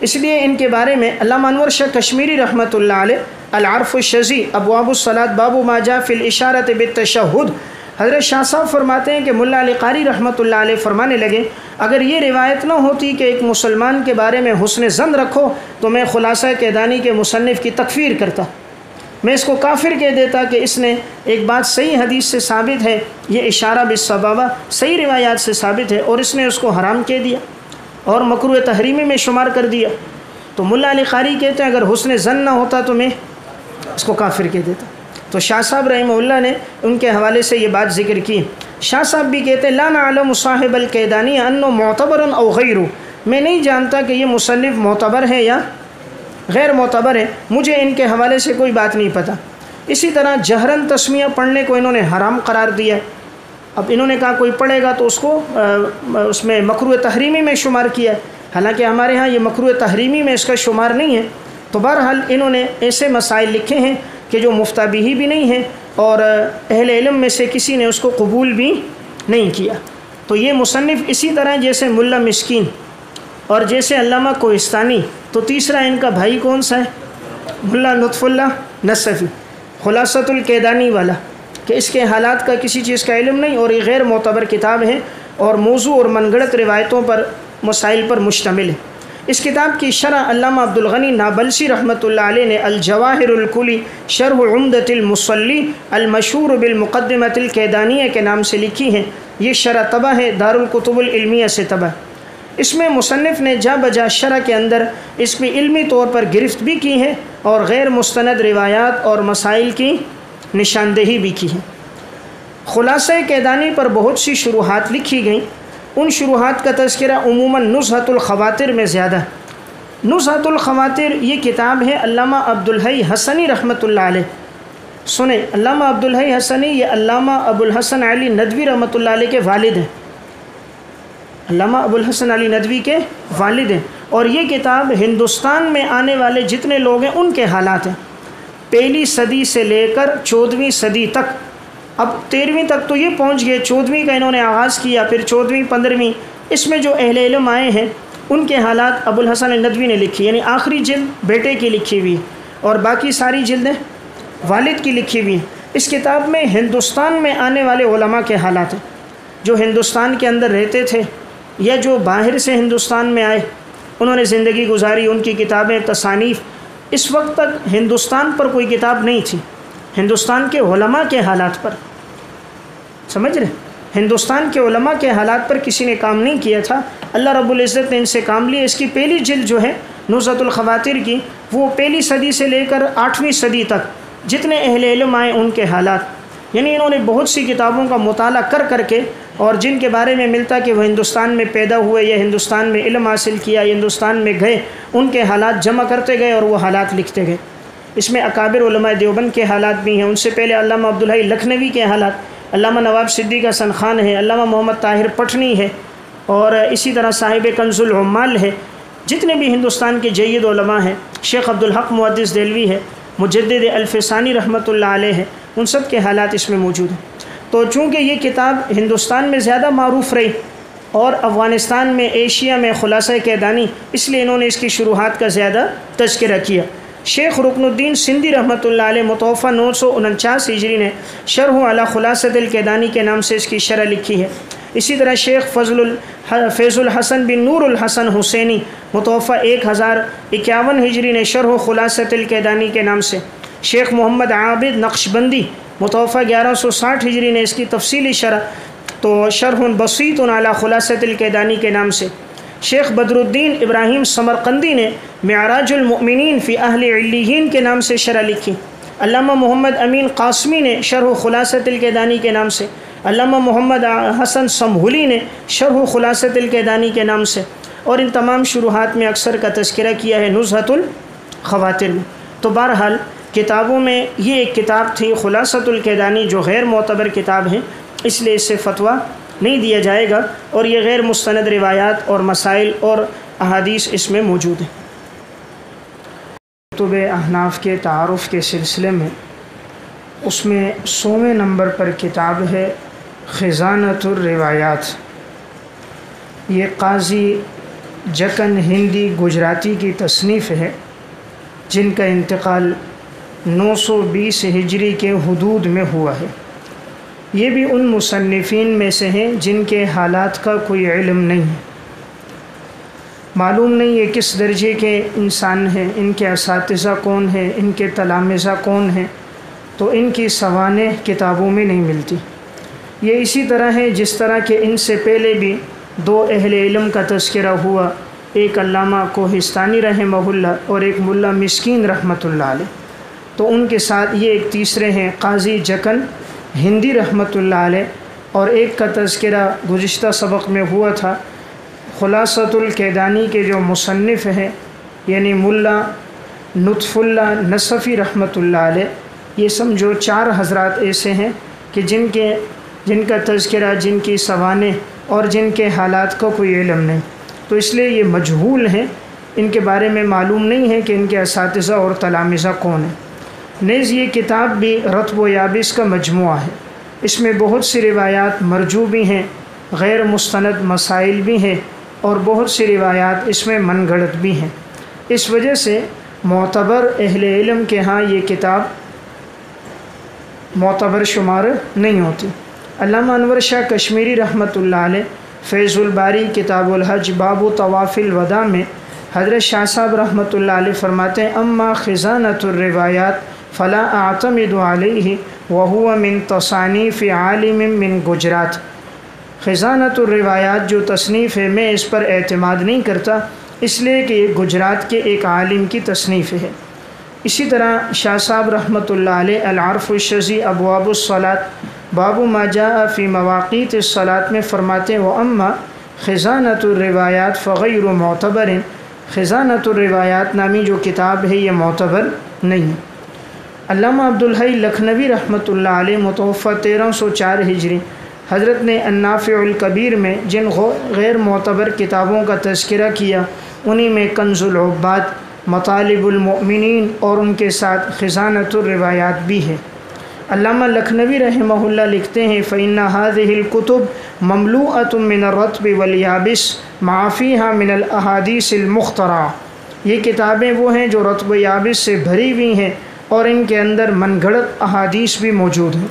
اس لیے ان کے بارے میں علامہ انور شاہ کشمیری رحمۃ اللہ علیہ العرف الشذی ابواب الصلاۃ باب ما جاء فی الاشارۃ بالتشہد، حضرت شاہ صاحب فرماتے ہیں کہ ملا علی قاری رحمۃ اللہ علیہ فرمانے لگے اگر یہ روایت نہ ہوتی کہ ایک مسلمان کے بارے میں حسن ظن رکھو تو میں خلاصہ کیدانی کے مصنف کی تکفیر کرتا، میں اس کو کافر کہہ دیتا کہ اس نے ایک بات صحیح حدیث سے ثابت ہے، یہ اشارہ بالسبابہ صحیح روایات سے ثابت ہے، اور اس نے اس کو حرام کہہ دیا اور مکروہ تحریمی میں شمار کر دیا۔ تو ملا علی قاری کہتے ہیں اگر حسن ظن نہ ہوتا تو میں اس کو کافر کہہ دیتا۔ تو شاہ صاحب رحمہ اللہ نے ان کے حوالے سے یہ بات ذکر کی۔ شاہ صاحب بھی کہتے ہیں لا نعلم صاحب الکیدانی انہ معتبر او غیر، میں نہیں جانتا کہ یہ مصنف معتبر ہے یا غیر معتبر ہے، مجھے ان کے حوالے سے کوئی بات نہیں پتہ۔ اسی طرح جہرن تسمیہ پڑھنے کو انہوں نے حرام قرار دیا ہے۔ اب انہوں نے کہا کوئی پڑھے گا تو اس کو اس میں مکروہ تحریمی میں شمار کیا ہے، حالانکہ ہمارے ہاں یہ مکروہ تحریمی میں اس کا شمار نہیں ہے۔ تو بہرحال انہوں نے ایسے مسائل لکھے ہیں کہ جو مفتبی بھی نہیں ہیں اور اہل علم میں سے کسی نے اس کو قبول بھی نہیں کیا۔ تو یہ مصنف اسی طرح جیسے ملا مسکین اور جیسے علامہ کوہستانی، تو تیسرا ان کا بھائی کون سا ہے؟ ملا لطف اللہ نصفی خلاصۃ الکیدانی والا، کہ اس کے حالات کا کسی چیز کا علم نہیں، اور یہ غیر معتبر کتاب ہے اور موضوع اور من گھڑت روایتوں پر مسائل پر مشتمل ہے۔ اس کتاب کی شرح علامہ عبد الغنی نابلسی رحمۃ اللہ علیہ نے الجواہر الکلی شرح عمدۃ المصلی المشہور بالمقدمۃ الکیدانیہ کے نام سے لکھی ہے۔ یہ شرح طبع ہے، دارالکتب العلمیہ سے طبع۔ اس میں مصنف نے جا بجا شرح کے اندر اس میں علمی طور پر گرفت بھی کی ہے اور غیر مستند روایات اور مسائل کی نشاندہی بھی کی ہے۔ خلاصہ کیدانی پر بہت سی شروحات لکھی گئیں، ان شروحات کا تذکرہ عموماً نزہۃ الخواطر میں زیادہ ہے۔ نزہۃ الخواطر یہ کتاب ہے علامہ عبدالحی حسنی رحمۃ اللہ علیہ۔ سنیں، علامہ عبدالحی حسنی یہ علامہ ابو الحسن علی ندوی رحمۃ اللہ علیہ کے والد ہیں، علامہ ابو الحسن علی ندوی کے والد ہیں، اور یہ کتاب ہندوستان میں آنے والے جتنے لوگ ہیں ان کے حالات ہیں، پہلی صدی سے لے کر 14ویں صدی تک۔ اب 13ویں تک تو یہ پہنچ گئے، 14ویں کا انہوں نے آغاز کیا، پھر 14ویں 15ویں، اس میں جو اہل علم آئے ہیں ان کے حالات ابو الحسن ندوی نے لکھی، یعنی آخری جلد بیٹے کی لکھی ہوئی اور باقی ساری جلدیں والد کی لکھی ہوئی ہیں۔ اس کتاب میں ہندوستان میں آنے والے علماء کے حالات ہیں، جو ہندوستان کے اندر رہتے تھے یا جو باہر سے ہندوستان میں آئے، انہوں نے زندگی گزاری، ان کی کتابیں، تصانیف۔ اس وقت تک ہندوستان پر کوئی کتاب نہیں تھی، ہندوستان کے علماء کے حالات پر، سمجھ رہے، ہندوستان کے علماء کے حالات پر کسی نے کام نہیں کیا تھا۔ اللہ رب العزت نے ان سے کام لیا۔ اس کی پہلی جلد جو ہے نزہۃ الخواطر کی، وہ پہلی صدی سے لے کر 8ویں صدی تک جتنے اہل علم آئے ان کے حالات، یعنی انہوں نے بہت سی کتابوں کا مطالعہ کر کے، اور جن کے بارے میں ملتا کہ وہ ہندوستان میں پیدا ہوئے یا ہندوستان میں علم حاصل کیا یا ہندوستان میں گئے، ان کے حالات جمع کرتے گئے اور وہ حالات لکھتے گئے۔ اس میں اکابر علماء دیوبند کے حالات بھی ہیں، ان سے پہلے علامہ عبدالحی لکھنوی کے حالات، علامہ نواب صدیق حسن خان ہے، علامہ محمد طاہر پٹھنی ہے، اور اسی طرح صاحب کنز العمال ہے، جتنے بھی ہندوستان کے جید علماء ہیں، شیخ عبدالحق محدث دہلوی ہے، مجدد الفسانی رحمۃ اللہ علیہ ہے، ان سب کے حالات اس میں موجود ہیں۔ تو چونکہ یہ کتاب ہندوستان میں زیادہ معروف رہی اور افغانستان میں، ایشیا میں خلاصہ کیدانی، اس لیے انہوں نے اس کی شروحات کا زیادہ تذکرہ کیا۔ شیخ رکن الدین سندھی رحمۃ اللہ علیہ متوفہ 949 ہجری نے شرح علی خلاصۃ الکیدانی کے نام سے اس کی شرح لکھی ہے۔ اسی طرح شیخ فیض الحسن بن نور الحسن حسینی متوفہ 1051 ہجری نے شرح خلاصۃ الکیدانی کے نام سے، شیخ محمد عابد نقشبندی متوفہ 1160 ہجری نے اس کی تفصیلی شرح تو شرح بسیط علی خلاصۃ الکیدانی کے نام سے، شیخ بدر الدین ابراہیم سمرقندی نے معراج المؤمنین فی اہل علیین کے نام سے شرح لکھی، علامہ محمد امین قاسمی نے شرح خلاصۃ الکیدانی کے نام سے، علامہ محمد حسن سمہولی نے شرح خلاصۃ الکیدانی کے نام سے، اور ان تمام شروحات میں اکثر کا تذکرہ کیا ہے نزہۃ الخواطر میں۔ تو بہرحال کتابوں میں یہ ایک کتاب تھی خلاصۃ الکیدانی جو غیر معتبر کتاب ہے، اس لیے اس سے فتویٰ نہیں دیا جائے گا، اور یہ غیر مستند روایات اور مسائل اور احادیث اس میں موجود ہیں۔ کتب احناف کے تعارف کے سلسلے میں اس میں 100ویں نمبر پر کتاب ہے خزانۃ الروایات، یہ قاضی جکن ہندی گجراتی کی تصنیف ہے، جن کا انتقال 920 ہجری کے حدود میں ہوا ہے۔ یہ بھی ان مصنفین میں سے ہیں جن کے حالات کا کوئی علم نہیں ہے، معلوم نہیں ہے کس درجے کے انسان ہیں، ان کے اساتذہ کون ہیں، ان کے تلامذہ کون ہیں، تو ان کی سوانح کتابوں میں نہیں ملتی۔ یہ اسی طرح ہے جس طرح کہ ان سے پہلے بھی 2 اہل علم کا تذکرہ ہوا، ایک علامہ کوہستانی رحمہ اللہ اور ایک ملا مسکین رحمۃ اللہ علیہ، تو ان کے ساتھ یہ ایک تیسرے ہیں قاضی جکن ہندی رحمۃ اللہ علیہ، اور ایک کا تذکرہ گزشتہ سبق میں ہوا تھا خلاصۃ الکیدانی کے جو مصنف ہیں یعنی ملا نطف اللہ نصفی رحمۃ اللہ علیہ۔ یہ سمجھو 4 حضرات ایسے ہیں کہ جن کا تذکرہ، جن کی سوانح اور جن کے حالات کا کوئی علم نہیں، تو اس لیے یہ مجہول ہیں، ان کے بارے میں معلوم نہیں ہے کہ ان کے اساتذہ اور تلامذہ کون ہیں۔ نیز یہ کتاب بھی رطب و یابس کا مجموعہ ہے، اس میں بہت سی روایات مرجو بھی ہیں، غیر مستند مسائل بھی ہیں، اور بہت سی روایات اس میں من گھڑت بھی ہیں۔ اس وجہ سے معتبر اہل علم کے ہاں یہ کتاب معتبر شمار نہیں ہوتی۔ علامہ انور شاہ کشمیری رحمۃ اللہ علیہ فیض الباری کتاب الحج باب طواف الوداع میں حضرت شاہ صاحب رحمۃ اللہ علیہ فرماتے ہیں اما خزانۃ الروایات فلا اعتمد علیہ وہو من تصانیف عالم من گجرات، خزانۃ الروایات جو تصنیف ہے میں اس پر اعتماد نہیں کرتا، اس لیے کہ یہ گجرات کے ایک عالم کی تصنیف ہے۔ اسی طرح شاہ صاحب رحمۃ اللہ علیہ العرف الشذی ابواب الصلاۃ باب ما جاء فی مواقیت الصلاۃ میں فرماتے ہیں واما خزانۃ الروایات فغیر معتبر، خزانۃ الروایات نامی جو کتاب ہے یہ معتبر نہیں ہے۔ علامہ عبدالحی لکھنوی رحمۃ اللہ علیہ متوفہ 1304 ہجری، حضرت نے النافع الکبیر میں جن غیر معتبر کتابوں کا تذکرہ کیا انہی میں کنز العباد، مطالب المؤمنین اور ان کے ساتھ خزانۃ الروایات بھی ہے۔ علامہ لکھنوی رحمہ اللہ لکھتے ہیں فَإِنَّ هَذِهِ الْكُتُبْ مَمْلُوءَةٌ مِّنَ الرَّطْبِ وَالْيَابِسِ مَعَ فِيهَا مِنَ الْأَحَادِيثِ الْمُخْتَرَعَةِ، یہ کتابیں وہ ہیں جو رطب و یابس سے بھری ہوئی ہیں اور ان کے اندر من گھڑت احادیث بھی موجود ہیں۔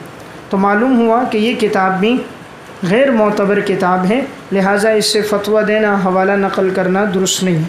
تو معلوم ہوا کہ یہ کتاب بھی غیر معتبر کتاب ہے، لہٰذا اس سے فتویٰ دینا، حوالہ نقل کرنا درست نہیں ہے۔